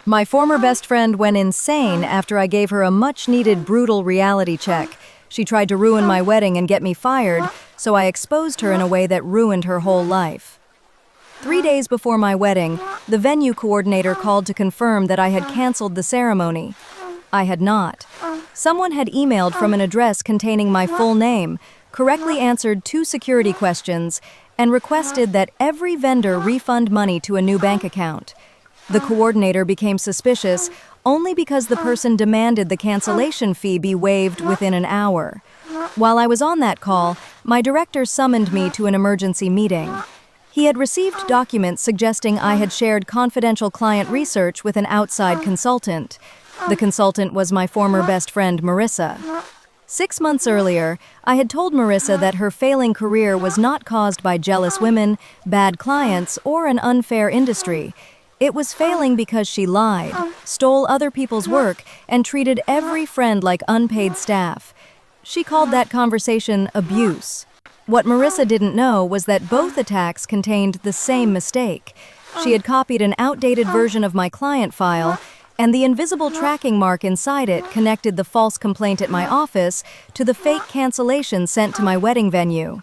My former best friend went insane after I gave her a much-needed brutal reality check. She tried to ruin my wedding and get me fired, so I exposed her in a way that ruined her whole life. 3 days before my wedding, the venue coordinator called to confirm that I had canceled the ceremony. I had not. Someone had emailed from an address containing my full name, correctly answered 2 security questions, and requested that every vendor refund money to a new bank account. The coordinator became suspicious only because the person demanded the cancellation fee be waived within an hour. While I was on that call, my director summoned me to an emergency meeting. He had received documents suggesting I had shared confidential client research with an outside consultant. The consultant was my former best friend, Marissa. 6 months earlier, I had told Marissa that her failing career was not caused by jealous women, bad clients, or an unfair industry. It was failing because she lied, stole other people's work, and treated every friend like unpaid staff. She called that conversation abuse. What Marissa didn't know was that both attacks contained the same mistake. She had copied an outdated version of my client file, and the invisible tracking mark inside it connected the false complaint at my office to the fake cancellation sent to my wedding venue.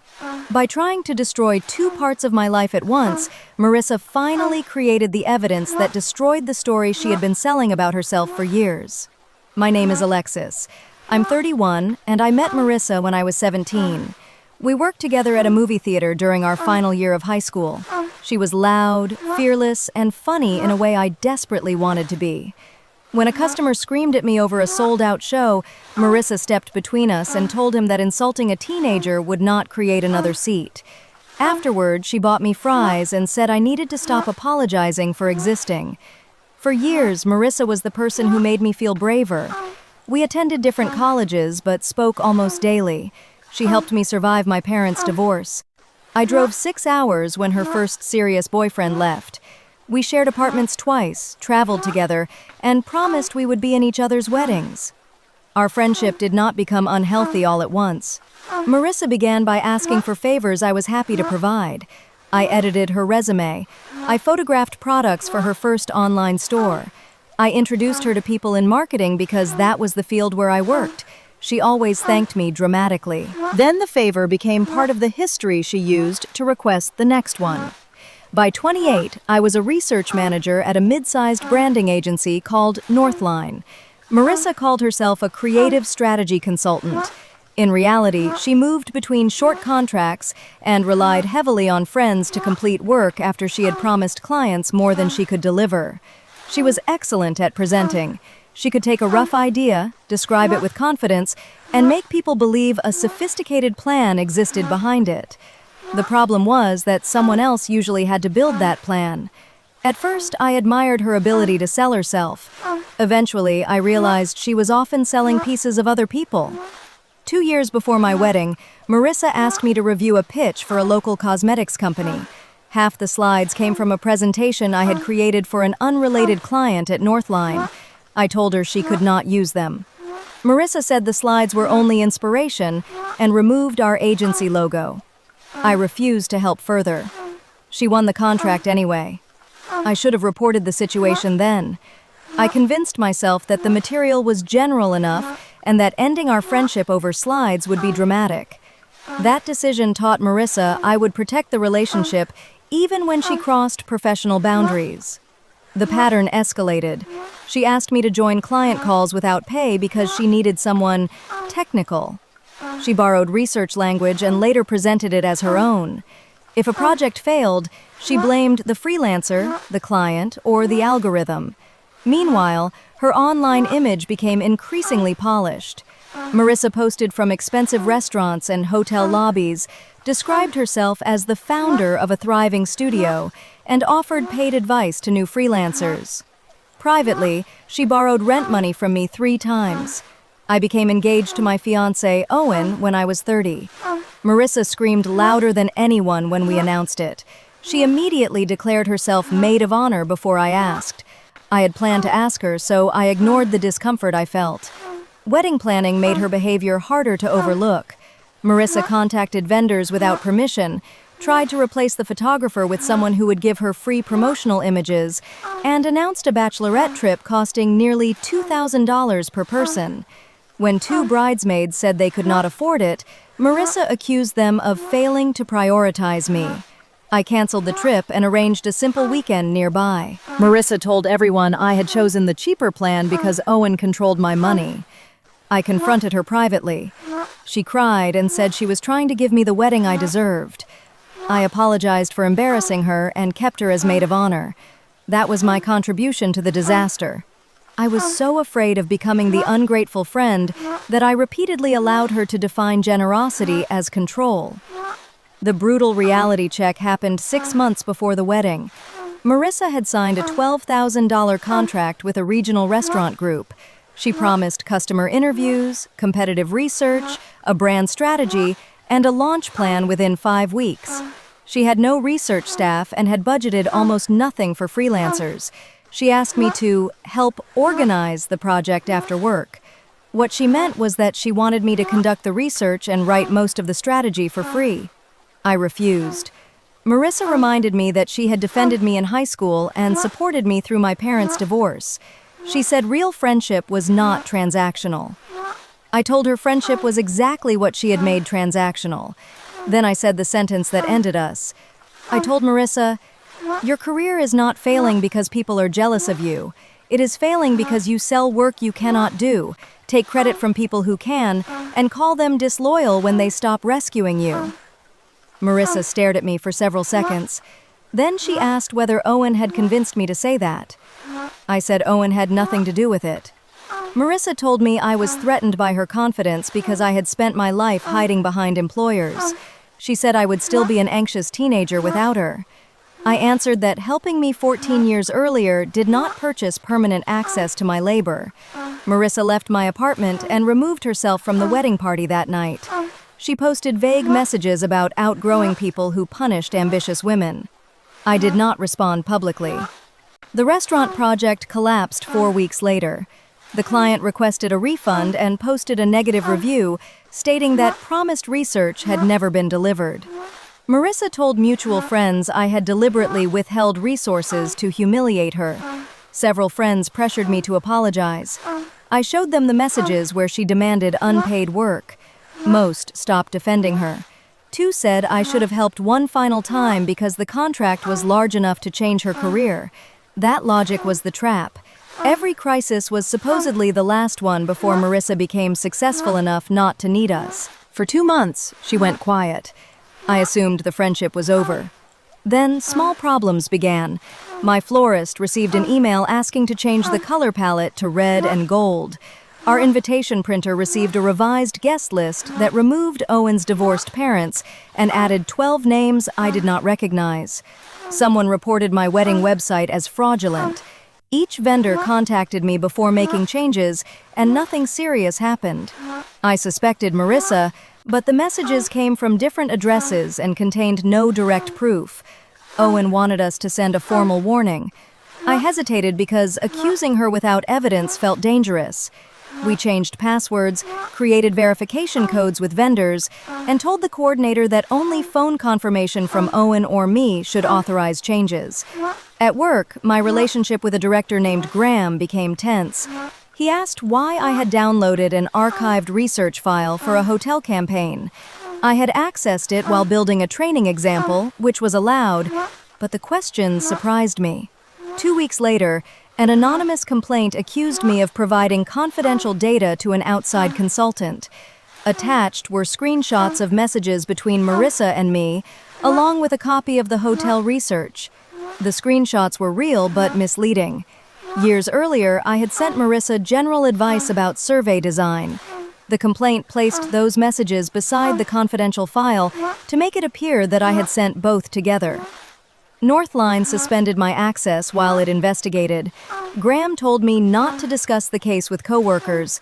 By trying to destroy 2 parts of my life at once, Marissa finally created the evidence that destroyed the story she had been selling about herself for years. My name is Alexis. I'm 31, and I met Marissa when I was 17. We worked together at a movie theater during our final year of high school. She was loud, fearless, and funny in a way I desperately wanted to be. When a customer screamed at me over a sold-out show, Marissa stepped between us and told him that insulting a teenager would not create another seat. Afterward, she bought me fries and said I needed to stop apologizing for existing. For years, Marissa was the person who made me feel braver. We attended different colleges but spoke almost daily. She helped me survive my parents' divorce. I drove 6 hours when her first serious boyfriend left. We shared apartments twice, traveled together, and promised we would be in each other's weddings. Our friendship did not become unhealthy all at once. Marissa began by asking for favors I was happy to provide. I edited her resume. I photographed products for her first online store. I introduced her to people in marketing because that was the field where I worked. She always thanked me dramatically. Then the favor became part of the history she used to request the next one. By 28, I was a research manager at a mid-sized branding agency called Northline. Marissa called herself a creative strategy consultant. In reality, she moved between short contracts and relied heavily on friends to complete work after she had promised clients more than she could deliver. She was excellent at presenting. She could take a rough idea, describe it with confidence, and make people believe a sophisticated plan existed behind it. The problem was that someone else usually had to build that plan. At first, I admired her ability to sell herself. Eventually, I realized she was often selling pieces of other people. 2 years before my wedding, Marissa asked me to review a pitch for a local cosmetics company. Half the slides came from a presentation I had created for an unrelated client at Northline. I told her she could not use them. Marissa said the slides were only inspiration and removed our agency logo. I refused to help further. She won the contract anyway. I should have reported the situation then. I convinced myself that the material was general enough and that ending our friendship over slides would be dramatic. That decision taught Marissa I would protect the relationship even when she crossed professional boundaries. The pattern escalated. She asked me to join client calls without pay because she needed someone technical. She borrowed research language and later presented it as her own. If a project failed, she blamed the freelancer, the client, or the algorithm. Meanwhile, her online image became increasingly polished. Marissa posted from expensive restaurants and hotel lobbies, described herself as the founder of a thriving studio, and offered paid advice to new freelancers. Privately, she borrowed rent money from me 3 times. I became engaged to my fiancé, Owen, when I was 30. Marissa screamed louder than anyone when we announced it. She immediately declared herself maid of honor before I asked. I had planned to ask her, so I ignored the discomfort I felt. Wedding planning made her behavior harder to overlook. Marissa contacted vendors without permission, tried to replace the photographer with someone who would give her free promotional images, and announced a bachelorette trip costing nearly $2,000 per person. When two bridesmaids said they could not afford it, Marissa accused them of failing to prioritize me. I canceled the trip and arranged a simple weekend nearby. Marissa told everyone I had chosen the cheaper plan because Owen controlled my money. I confronted her privately. She cried and said she was trying to give me the wedding I deserved. I apologized for embarrassing her and kept her as maid of honor. That was my contribution to the disaster. I was so afraid of becoming the ungrateful friend that I repeatedly allowed her to define generosity as control. The brutal reality check happened 6 months before the wedding. Marissa had signed a $12,000 contract with a regional restaurant group. She promised customer interviews, competitive research, a brand strategy, and a launch plan within 5 weeks. She had no research staff and had budgeted almost nothing for freelancers. She asked me to help organize the project after work. What she meant was that she wanted me to conduct the research and write most of the strategy for free. I refused. Marissa reminded me that she had defended me in high school and supported me through my parents' divorce. She said real friendship was not transactional. I told her friendship was exactly what she had made transactional. Then I said the sentence that ended us. I told Marissa, "Your career is not failing because people are jealous of you. It is failing because you sell work you cannot do, take credit from people who can, and call them disloyal when they stop rescuing you." Marissa stared at me for several seconds. Then she asked whether Owen had convinced me to say that. I said Owen had nothing to do with it. Marissa told me I was threatened by her confidence because I had spent my life hiding behind employers. She said I would still be an anxious teenager without her. I answered that helping me 14 years earlier did not purchase permanent access to my labor. Marissa left my apartment and removed herself from the wedding party that night. She posted vague messages about outgrowing people who punished ambitious women. I did not respond publicly. The restaurant project collapsed 4 weeks later. The client requested a refund and posted a negative review, stating that promised research had never been delivered. Marissa told mutual friends I had deliberately withheld resources to humiliate her. Several friends pressured me to apologize. I showed them the messages where she demanded unpaid work. Most stopped defending her. 2 said I should have helped one final time because the contract was large enough to change her career. That logic was the trap. Every crisis was supposedly the last one before Marissa became successful enough not to need us. For 2 months, she went quiet. I assumed the friendship was over. Then small problems began. My florist received an email asking to change the color palette to red and gold. Our invitation printer received a revised guest list that removed Owen's divorced parents and added 12 names I did not recognize. Someone reported my wedding website as fraudulent. Each vendor contacted me before making changes, and nothing serious happened. I suspected Marissa, but the messages came from different addresses and contained no direct proof. Owen wanted us to send a formal warning. I hesitated because accusing her without evidence felt dangerous. We changed passwords, created verification codes with vendors, and told the coordinator that only phone confirmation from Owen or me should authorize changes. At work, my relationship with a director named Graham became tense. He asked why I had downloaded an archived research file for a hotel campaign. I had accessed it while building a training example, which was allowed, but the questions surprised me. 2 weeks later, an anonymous complaint accused me of providing confidential data to an outside consultant. Attached were screenshots of messages between Marissa and me, along with a copy of the hotel research. The screenshots were real but misleading. Years earlier, I had sent Marissa general advice about survey design. The complaint placed those messages beside the confidential file to make it appear that I had sent both together. Northline suspended my access while it investigated. Graham told me not to discuss the case with coworkers.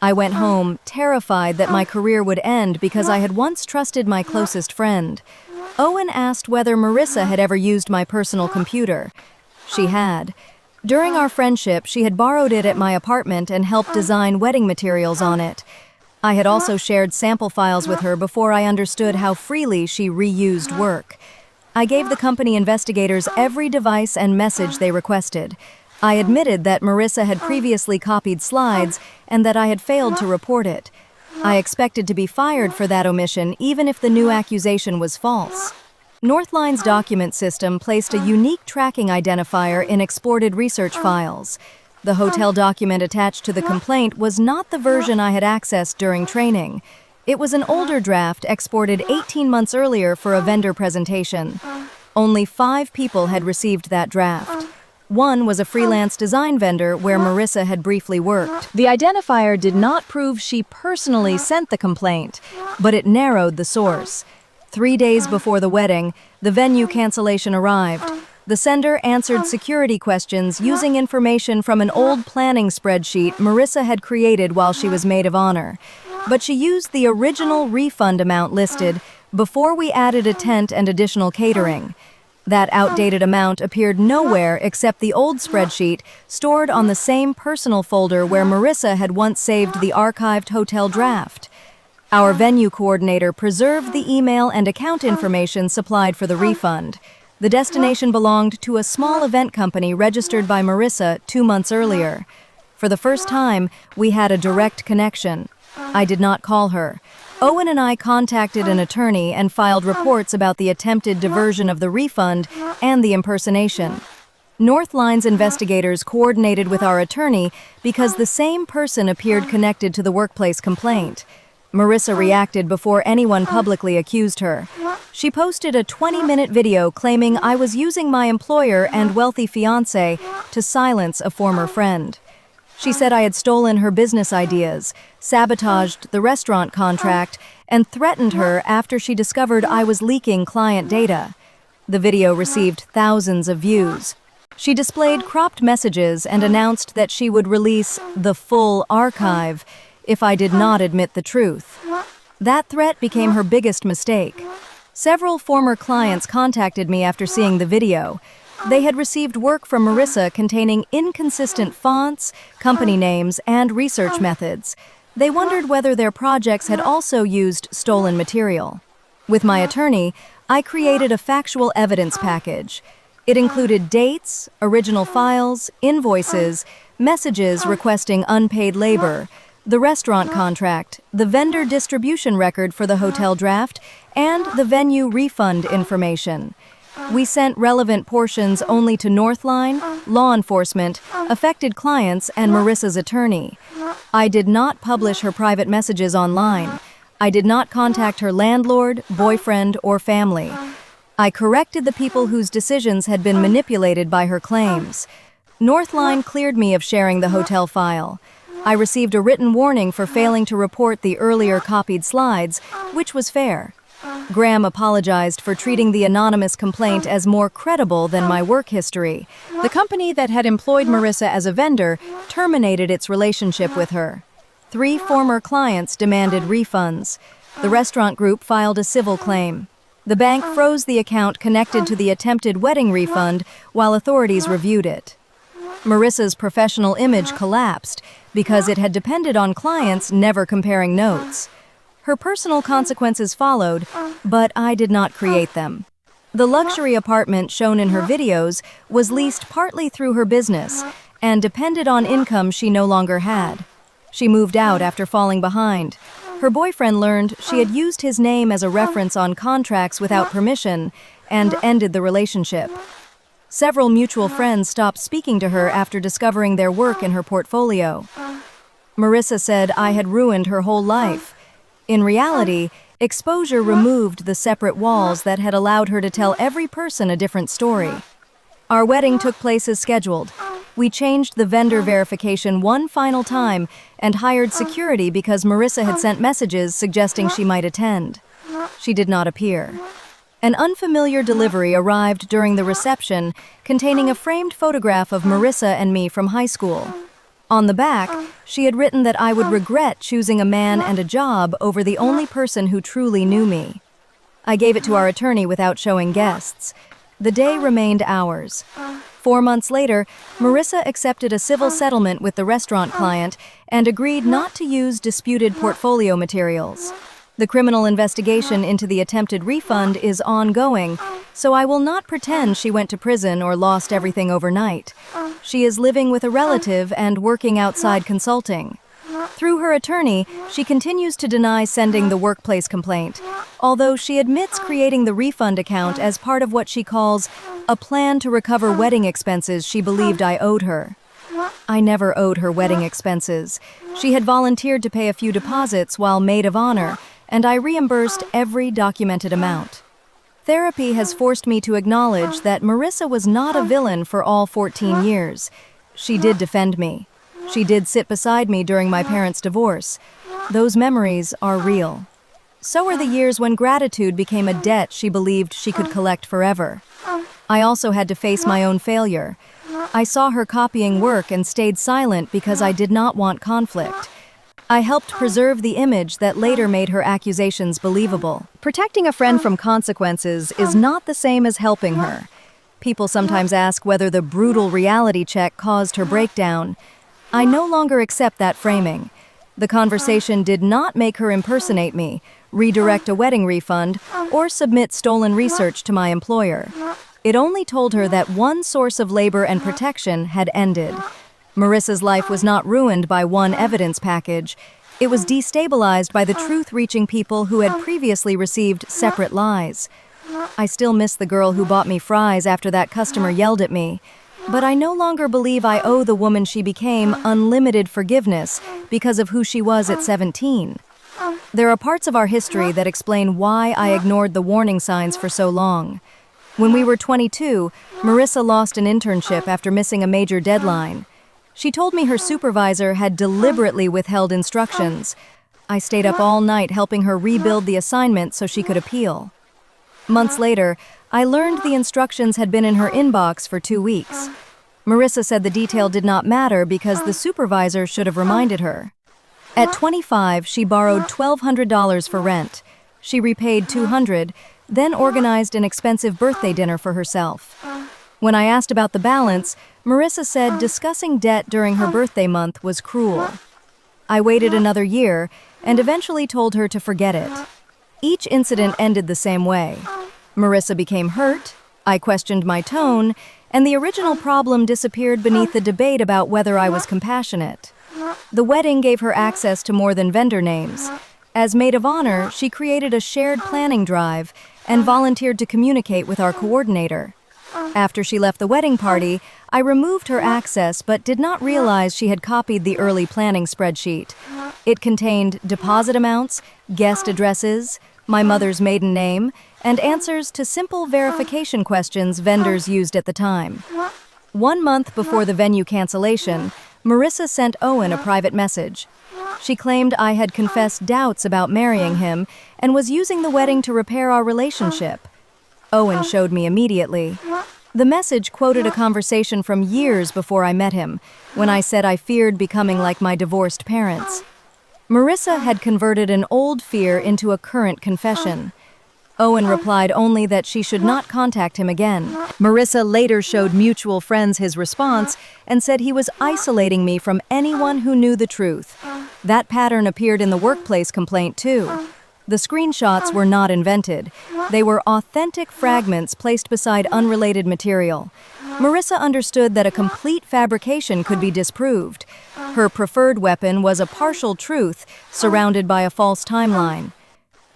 I went home, terrified that my career would end because I had once trusted my closest friend. Owen asked whether Marissa had ever used my personal computer. She had. During our friendship, she had borrowed it at my apartment and helped design wedding materials on it. I had also shared sample files with her before I understood how freely she reused work. I gave the company investigators every device and message they requested. I admitted that Marissa had previously copied slides and that I had failed to report it. I expected to be fired for that omission even if the new accusation was false. Northline's document system placed a unique tracking identifier in exported research files. The hotel document attached to the complaint was not the version I had accessed during training. It was an older draft exported 18 months earlier for a vendor presentation. Only 5 people had received that draft. One was a freelance design vendor where Marissa had briefly worked. The identifier did not prove she personally sent the complaint, but it narrowed the source. 3 days before the wedding, the venue cancellation arrived. The sender answered security questions using information from an old planning spreadsheet Marissa had created while she was maid of honor. But she used the original refund amount listed before we added a tent and additional catering. That outdated amount appeared nowhere except the old spreadsheet stored on the same personal folder where Marissa had once saved the archived hotel draft. Our venue coordinator preserved the email and account information supplied for the refund. The destination belonged to a small event company registered by Marissa 2 months earlier. For the first time, we had a direct connection. I did not call her. Owen and I contacted an attorney and filed reports about the attempted diversion of the refund and the impersonation. Northline's investigators coordinated with our attorney because the same person appeared connected to the workplace complaint. Marissa reacted before anyone publicly accused her. She posted a 20-minute video claiming I was using my employer and wealthy fiancé to silence a former friend. She said I had stolen her business ideas, sabotaged the restaurant contract, and threatened her after she discovered I was leaking client data. The video received thousands of views. She displayed cropped messages and announced that she would release the full archive if I did not admit the truth. That threat became her biggest mistake. Several former clients contacted me after seeing the video. They had received work from Marissa containing inconsistent fonts, company names, and research methods. They wondered whether their projects had also used stolen material. With my attorney, I created a factual evidence package. It included dates, original files, invoices, messages requesting unpaid labor, the restaurant contract, the vendor distribution record for the hotel draft, and the venue refund information. We sent relevant portions only to Northline, law enforcement, affected clients, and Marissa's attorney. I did not publish her private messages online. I did not contact her landlord, boyfriend, or family. I corrected the people whose decisions had been manipulated by her claims. Northline cleared me of sharing the hotel file. I received a written warning for failing to report the earlier copied slides, which was fair. Graham apologized for treating the anonymous complaint as more credible than my work history. The company that had employed Marissa as a vendor terminated its relationship with her. 3 former clients demanded refunds. The restaurant group filed a civil claim. The bank froze the account connected to the attempted wedding refund while authorities reviewed it. Marissa's professional image collapsed because it had depended on clients never comparing notes. Her personal consequences followed, but I did not create them. The luxury apartment shown in her videos was leased partly through her business and depended on income she no longer had. She moved out after falling behind. Her boyfriend learned she had used his name as a reference on contracts without permission and ended the relationship. Several mutual friends stopped speaking to her after discovering their work in her portfolio. Marissa said I had ruined her whole life. In reality, exposure removed the separate walls that had allowed her to tell every person a different story. Our wedding took place as scheduled. We changed the vendor verification one final time and hired security because Marissa had sent messages suggesting she might attend. She did not appear. An unfamiliar delivery arrived during the reception containing a framed photograph of Marissa and me from high school. On the back, she had written that I would regret choosing a man and a job over the only person who truly knew me. I gave it to our attorney without showing guests. The day remained ours. 4 months later, Marissa accepted a civil settlement with the restaurant client and agreed not to use disputed portfolio materials. The criminal investigation into the attempted refund is ongoing, so I will not pretend she went to prison or lost everything overnight. She is living with a relative and working outside consulting. Through her attorney, she continues to deny sending the workplace complaint, although she admits creating the refund account as part of what she calls a plan to recover wedding expenses she believed I owed her. I never owed her wedding expenses. She had volunteered to pay a few deposits while maid of honor, and I reimbursed every documented amount. Therapy has forced me to acknowledge that Marissa was not a villain for all 14 years. She did defend me. She did sit beside me during my parents' divorce. Those memories are real. So are the years when gratitude became a debt she believed she could collect forever. I also had to face my own failure. I saw her copying work and stayed silent because I did not want conflict. I helped preserve the image that later made her accusations believable. Protecting a friend from consequences is not the same as helping her. People sometimes ask whether the brutal reality check caused her breakdown. I no longer accept that framing. The conversation did not make her impersonate me, redirect a wedding refund, or submit stolen research to my employer. It only told her that one source of labor and protection had ended. Marissa's life was not ruined by one evidence package. It was destabilized by the truth reaching people who had previously received separate lies. I still miss the girl who bought me fries after that customer yelled at me. But I no longer believe I owe the woman she became unlimited forgiveness because of who she was at 17. There are parts of our history that explain why I ignored the warning signs for so long. When we were 22, Marissa lost an internship after missing a major deadline. She told me her supervisor had deliberately withheld instructions. I stayed up all night helping her rebuild the assignment so she could appeal. Months later, I learned the instructions had been in her inbox for 2 weeks. Marissa said the detail did not matter because the supervisor should have reminded her. At 25, she borrowed $1,200 for rent. She repaid $200, then organized an expensive birthday dinner for herself. When I asked about the balance, Marissa said discussing debt during her birthday month was cruel. I waited another year and eventually told her to forget it. Each incident ended the same way. Marissa became hurt, I questioned my tone, and the original problem disappeared beneath the debate about whether I was compassionate. The wedding gave her access to more than vendor names. As maid of honor, she created a shared planning drive and volunteered to communicate with our coordinator. After she left the wedding party, I removed her access but did not realize she had copied the early planning spreadsheet. It contained deposit amounts, guest addresses, my mother's maiden name, and answers to simple verification questions vendors used at the time. 1 month before the venue cancellation, Marissa sent Owen a private message. She claimed I had confessed doubts about marrying him and was using the wedding to repair our relationship. Owen showed me immediately. The message quoted a conversation from years before I met him, when I said I feared becoming like my divorced parents. Marissa had converted an old fear into a current confession. Owen replied only that she should not contact him again. Marissa later showed mutual friends his response and said he was isolating me from anyone who knew the truth. That pattern appeared in the workplace complaint too. The screenshots were not invented. They were authentic fragments placed beside unrelated material. Marissa understood that a complete fabrication could be disproved. Her preferred weapon was a partial truth surrounded by a false timeline.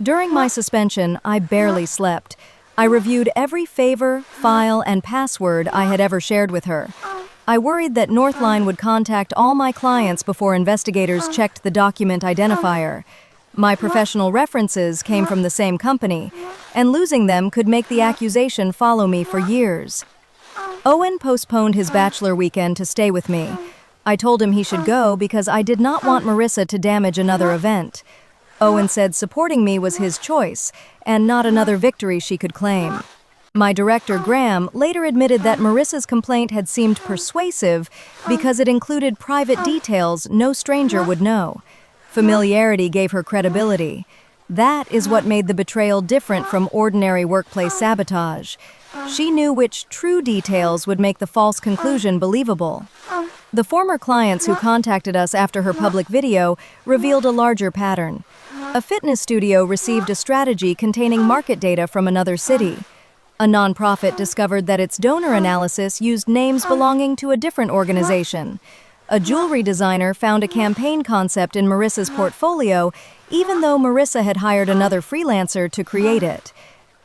During my suspension, I barely slept. I reviewed every favor, file, and password I had ever shared with her. I worried that Northline would contact all my clients before investigators checked the document identifier. My professional references came from the same company, and losing them could make the accusation follow me for years. Owen postponed his bachelor weekend to stay with me. I told him he should go because I did not want Marissa to damage another event. Owen said supporting me was his choice, and not another victory she could claim. My director, Graham, later admitted that Marissa's complaint had seemed persuasive because it included private details no stranger would know. Familiarity gave her credibility. That is what made the betrayal different from ordinary workplace sabotage. She knew which true details would make the false conclusion believable. The former clients who contacted us after her public video revealed a larger pattern. A fitness studio received a strategy containing market data from another city. A nonprofit discovered that its donor analysis used names belonging to a different organization. A jewelry designer found a campaign concept in Marissa's portfolio, even though Marissa had hired another freelancer to create it.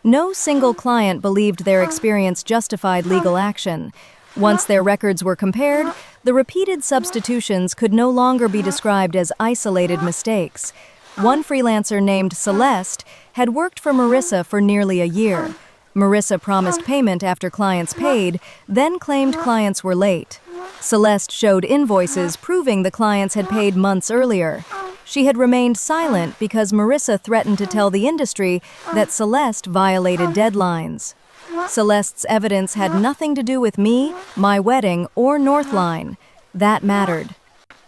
No single client believed their experience justified legal action. Once their records were compared, the repeated substitutions could no longer be described as isolated mistakes. One freelancer named Celeste had worked for Marissa for nearly a year. Marissa promised payment after clients paid, then claimed clients were late. Celeste showed invoices proving the clients had paid months earlier. She had remained silent because Marissa threatened to tell the industry that Celeste violated deadlines. Celeste's evidence had nothing to do with me, my wedding, or Northline. That mattered.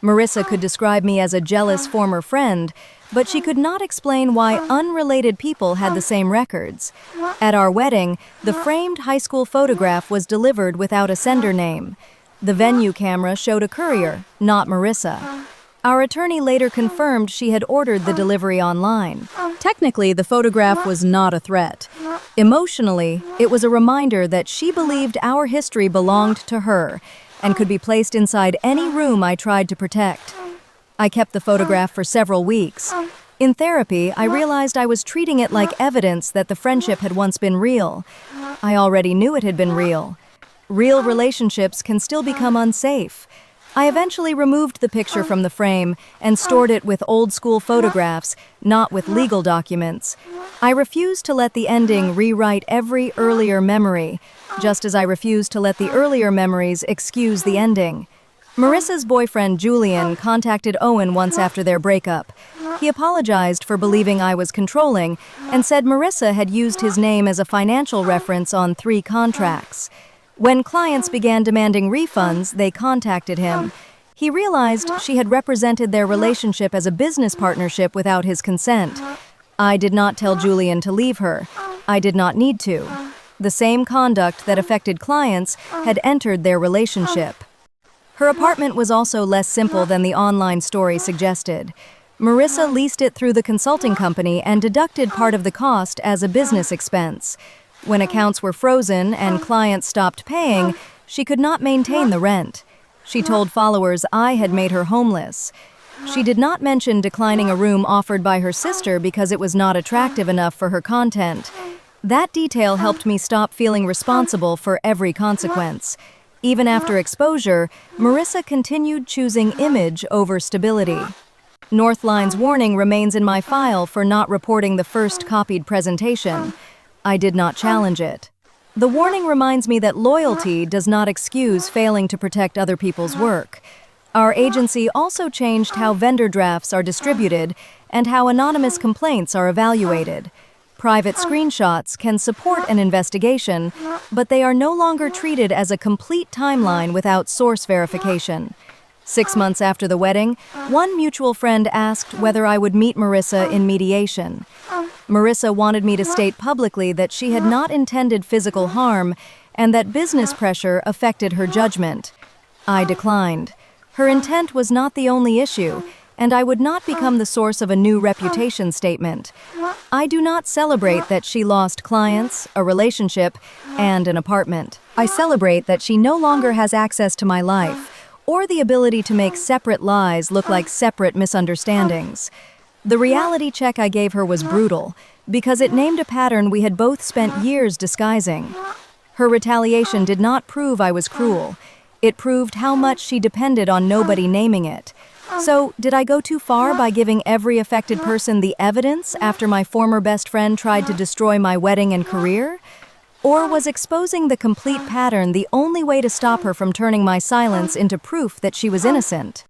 Marissa could describe me as a jealous former friend, but she could not explain why unrelated people had the same records. At our wedding, the framed high school photograph was delivered without a sender name. The venue camera showed a courier, not Marissa. Our attorney later confirmed she had ordered the delivery online. Technically, the photograph was not a threat. Emotionally, it was a reminder that she believed our history belonged to her and could be placed inside any room I tried to protect. I kept the photograph for several weeks. In therapy, I realized I was treating it like evidence that the friendship had once been real. I already knew it had been real. Real relationships can still become unsafe. I eventually removed the picture from the frame and stored it with old-school photographs, not with legal documents. I refused to let the ending rewrite every earlier memory, just as I refused to let the earlier memories excuse the ending. Marissa's boyfriend, Julian, contacted Owen once after their breakup. He apologized for believing I was controlling and said Marissa had used his name as a financial reference on 3 contracts. When clients began demanding refunds, they contacted him. He realized she had represented their relationship as a business partnership without his consent. I did not tell Julian to leave her. I did not need to. The same conduct that affected clients had entered their relationship. Her apartment was also less simple than the online story suggested. Marissa leased it through the consulting company and deducted part of the cost as a business expense. When accounts were frozen and clients stopped paying, she could not maintain the rent. She told followers I had made her homeless. She did not mention declining a room offered by her sister because it was not attractive enough for her content. That detail helped me stop feeling responsible for every consequence. Even after exposure, Marissa continued choosing image over stability. Northline's warning remains in my file for not reporting the first copied presentation. I did not challenge it. The warning reminds me that loyalty does not excuse failing to protect other people's work. Our agency also changed how vendor drafts are distributed and how anonymous complaints are evaluated. Private screenshots can support an investigation, but they are no longer treated as a complete timeline without source verification. 6 months after the wedding, one mutual friend asked whether I would meet Marissa in mediation. Marissa wanted me to state publicly that she had not intended physical harm and that business pressure affected her judgment. I declined. Her intent was not the only issue, and I would not become the source of a new reputation statement. I do not celebrate that she lost clients, a relationship, and an apartment. I celebrate that she no longer has access to my life, or the ability to make separate lies look like separate misunderstandings. The reality check I gave her was brutal, because it named a pattern we had both spent years disguising. Her retaliation did not prove I was cruel. It proved how much she depended on nobody naming it. So, did I go too far by giving every affected person the evidence after my former best friend tried to destroy my wedding and career? Or was exposing the complete pattern the only way to stop her from turning my silence into proof that she was innocent?